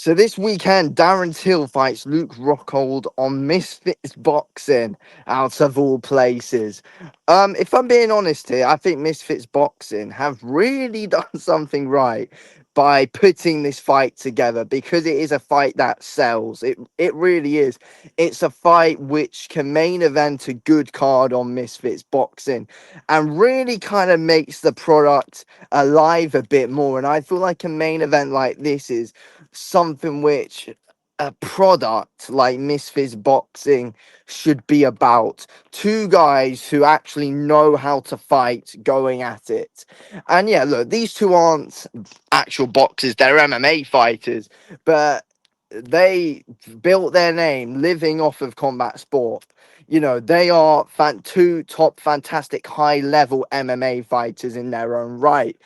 So this weekend, Darren Till fights Luke Rockhold on Misfits Boxing, out of all places. If I'm being honest here, I think Misfits Boxing have really done something right by putting this fight together, because it is a fight that sells. It really is. It's a fight which can main event a good card on Misfits Boxing and really kind of makes the product alive a bit more. And I feel like a main event like this is something which a product like Misfits Boxing should be about. Two guys who actually know how to fight going at it. And yeah, look, these two aren't actual boxers, they're MMA fighters, but they built their name living off of combat sport. You know, they are two top fantastic high level MMA fighters in their own right.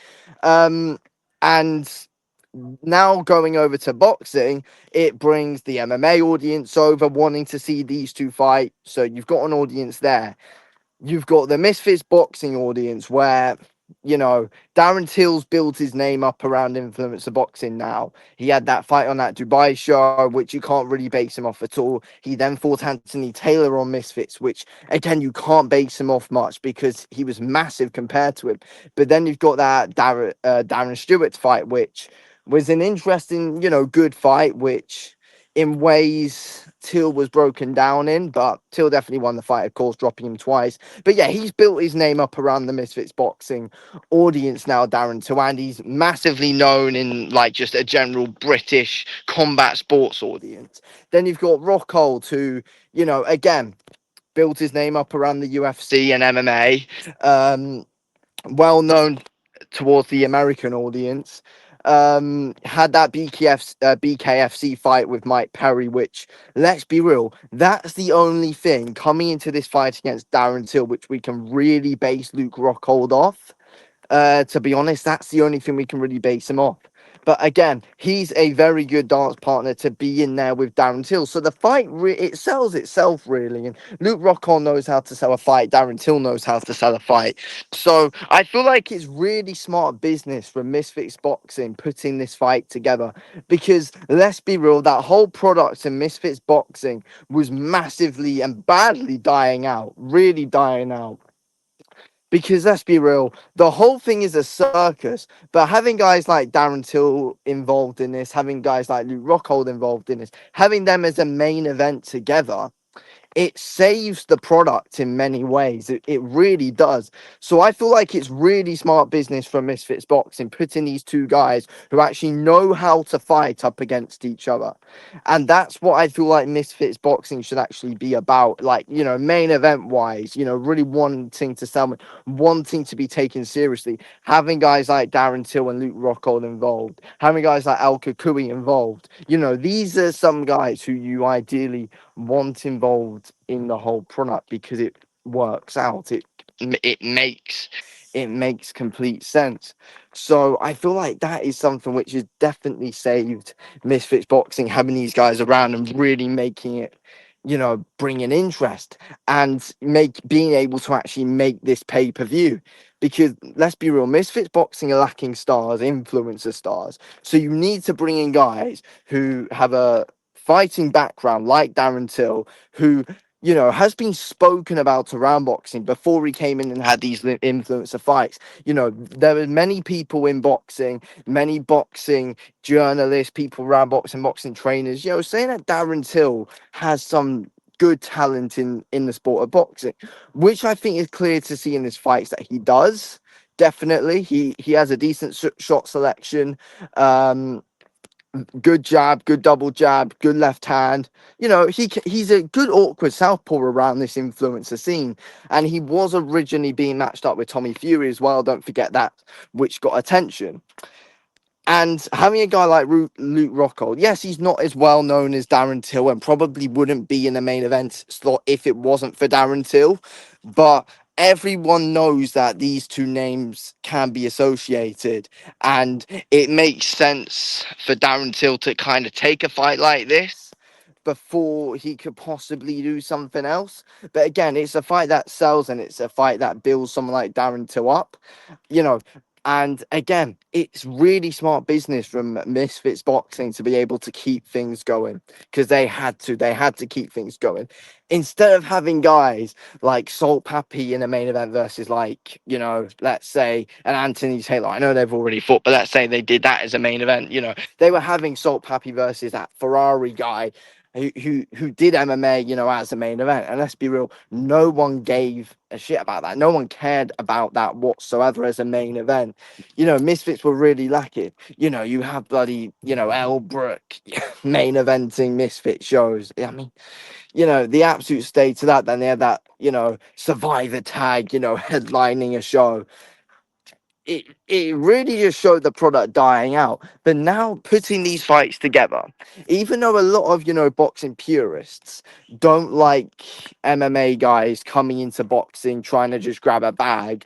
And now going over to boxing, it brings the MMA audience over wanting to see these two fight. So you've got an audience there. You've got the Misfits boxing audience where, you know, Darren Till's built his name up around influencer boxing now. He had that fight on that Dubai show, which you can't really base him off at all. He then fought Anthony Taylor on Misfits, which, again, you can't base him off much because he was massive compared to him. But then you've got that Darren Stewart fight, which was an interesting, good fight, which in ways Till was broken down in, but Till definitely won the fight, of course, dropping him twice. But yeah, he's built his name up around the Misfits boxing audience now, Darren Till, and he's massively known in like just a general British combat sports audience. Then you've got Rockhold, who, again, built his name up around the UFC and MMA. Well known towards the American audience. Had that BKFC fight with Mike Perry, which, let's be real, that's the only thing coming into this fight against Darren Till which we can really base Luke Rockhold off. To be honest, that's the only thing we can really base him off. But again, he's a very good dance partner to be in there with Darren Till. So the fight, it sells itself, really. And Luke Rockhold knows how to sell a fight. Darren Till knows how to sell a fight. So I feel like it's really smart business from Misfits Boxing putting this fight together. Because let's be real, that whole product in Misfits Boxing was massively and badly dying out. Really dying out. Because let's be real, the whole thing is a circus. But having guys like Darren Till involved in this, having guys like Luke Rockhold involved in this, having them as a main event together, it saves the product in many ways. It really does. So I feel like it's really smart business from Misfits Boxing putting these two guys who actually know how to fight up against each other. And that's what I feel like Misfits Boxing should actually be about. Like, main event wise, really wanting to sell, wanting to be taken seriously. Having guys like Darren Till and Luke Rockhold involved. Having guys like Al Kukui involved. These are some guys who you ideally want involved in the whole product because it works out. It makes complete sense. So I feel like that is something which has definitely saved Misfits Boxing, having these guys around and really making it, bring an interest and being able to actually make this pay-per-view. Because let's be real, Misfits Boxing are lacking stars, influencer stars. So you need to bring in guys who have a fighting background like Darren Till, who has been spoken about around boxing before he came in and had these influencer fights. There are many people in boxing, many boxing journalists, people around boxing trainers, saying that Darren Till has some good talent in the sport of boxing, which I think is clear to see in his fights that he does. Definitely, he has a decent shot selection. Good jab, good double jab, good left hand. He's a good awkward southpaw around this influencer scene, and he was originally being matched up with Tommy Fury as well. Don't forget that, which got attention. And having a guy like Luke Rockhold, yes, he's not as well known as Darren Till and probably wouldn't be in the main event slot if it wasn't for Darren Till. But everyone knows that these two names can be associated. And it makes sense for Darren Till to kind of take a fight like this before he could possibly do something else. But again, it's a fight that sells and it's a fight that builds someone like Darren Till up. You know, And again, it's really smart business from Misfits Boxing to be able to keep things going, because they had to keep things going. Instead of having guys like Salt Pappy in a main event versus, like, let's say an Anthony Taylor. I know they've already fought, but let's say they did that as a main event. They were having Salt Pappy versus that Ferrari guy who did MMA, as a main event. And let's be real, no one gave a shit about that. No one cared about that whatsoever as a main event. Misfits were really lacking. You have bloody, Elbrook main eventing Misfit shows. I mean, the absolute state of that. Then they had that, Survivor tag, headlining a show. It really just showed the product dying out. But now putting these fights together, even though a lot of, boxing purists don't like MMA guys coming into boxing trying to just grab a bag,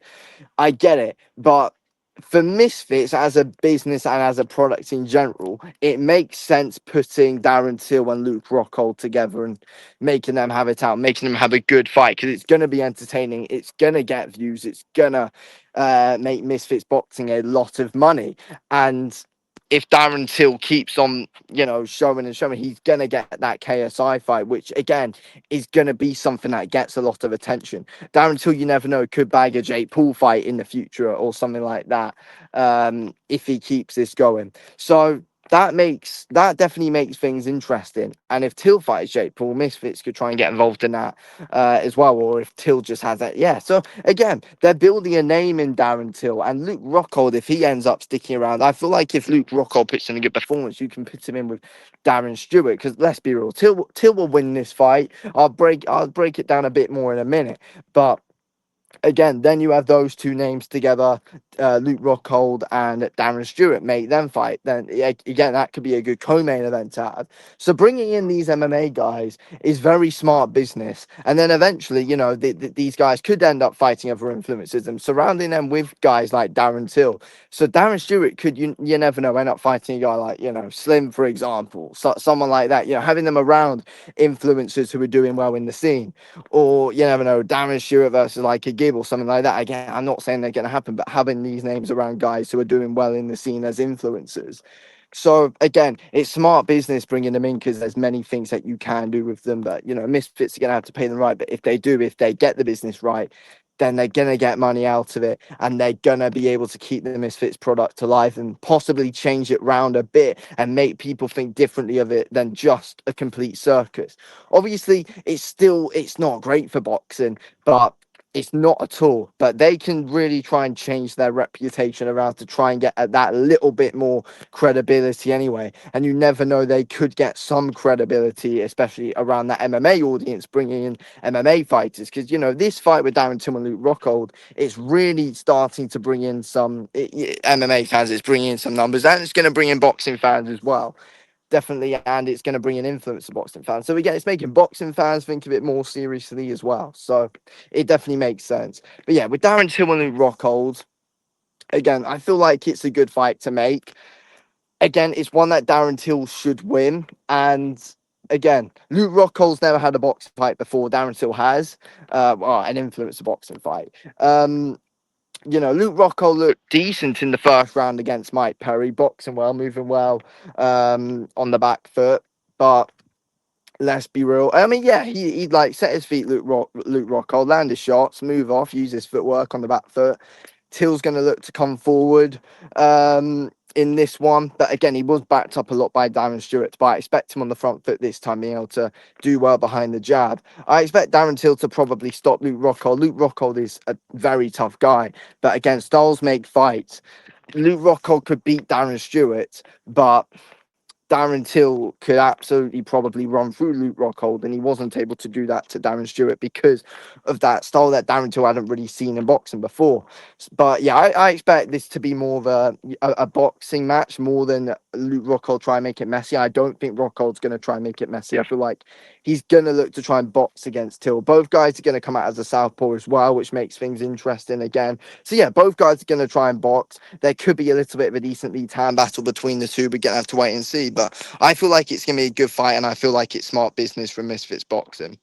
I get it. But for Misfits as a business and as a product in general, it makes sense putting Darren Till and Luke Rockhold together and making them have it out, making them have a good fight, because it's going to be entertaining. It's going to get views. It's going to make Misfits Boxing a lot of money. And if Darren Till keeps on, showing and showing, he's going to get that KSI fight, which again is going to be something that gets a lot of attention. Darren Till, you never know, could bag a Jake Paul fight in the future or something like that, if he keeps this going. So that definitely makes things interesting. And if Till fights Jake Paul, Misfits could try and get involved in that as well. Or if Till just has that, yeah. So again, they're building a name in Darren Till and Luke Rockhold. If he ends up sticking around, I feel like if Luke Rockhold puts in a good performance, you can put him in with Darren Stewart. Because let's be real, Till will win this fight. I'll break it down a bit more in a minute, but again, then you have those two names together, Luke Rockhold and Darren Stewart, make them fight. Then again, that could be a good co-main event to have. So bringing in these MMA guys is very smart business. And then eventually, these guys could end up fighting other influencers and surrounding them with guys like Darren Till. So Darren Stewart could, you never know, end up fighting a guy like, Slim, for example, someone like that, having them around influencers who are doing well in the scene. Or you never know, Darren Stewart versus like a Gibb or something like that. Again, I'm not saying they're going to happen, but having these names around guys who are doing well in the scene as influencers. So again, it's smart business bringing them in, because there's many things that you can do with them. But Misfits are going to have to pay them right. But if they get the business right, then they're going to get money out of it, and they're going to be able to keep the Misfits product alive and possibly change it round a bit and make people think differently of it than just a complete circus. Obviously, it's not great for boxing, but it's not at all. But they can really try and change their reputation around to try and get at that little bit more credibility anyway. And you never know, they could get some credibility, especially around that MMA audience, bringing in MMA fighters. Because, this fight with Darren Till and Luke Rockhold, it's really starting to bring in some MMA fans. It's bringing in some numbers, and it's going to bring in boxing fans as well. Definitely, and it's going to bring an influence to boxing fans. So again, it's making boxing fans think of it more seriously as well. So it definitely makes sense. But yeah, with Darren Till and Luke Rockhold, again, I feel like it's a good fight to make. Again, it's one that Darren Till should win. And again, Luke Rockhold's never had a boxing fight before. Darren Till has, an influencer boxing fight. Luke Rockhold looked decent in the first round against Mike Perry, boxing well, moving well, on the back foot. But let's be real. I mean, yeah, he'd like set his feet, Luke Rockhold, land his shots, move off, use his footwork on the back foot. Till's going to look to come forward in this one. But again, he was backed up a lot by Darren Stewart. But I expect him on the front foot this time, being able to do well behind the jab. I expect Darren Till to probably stop Luke Rockhold. Luke Rockhold is a very tough guy. But again, styles make fights. Luke Rockhold could beat Darren Stewart, but Darren Till could absolutely probably run through Luke Rockhold, and he wasn't able to do that to Darren Stewart because of that style that Darren Till hadn't really seen in boxing before. But yeah, I expect this to be more of a boxing match more than Luke Rockhold try and make it messy. I don't think Rockhold's going to try and make it messy. I feel like he's going to look to try and box against Till. Both guys are going to come out as a southpaw as well, which makes things interesting again. So yeah, both guys are going to try and box. There could be a little bit of a decent lead hand battle between the two. We're going to have to wait and see. But I feel like it's going to be a good fight, and I feel like it's smart business from Misfits Boxing.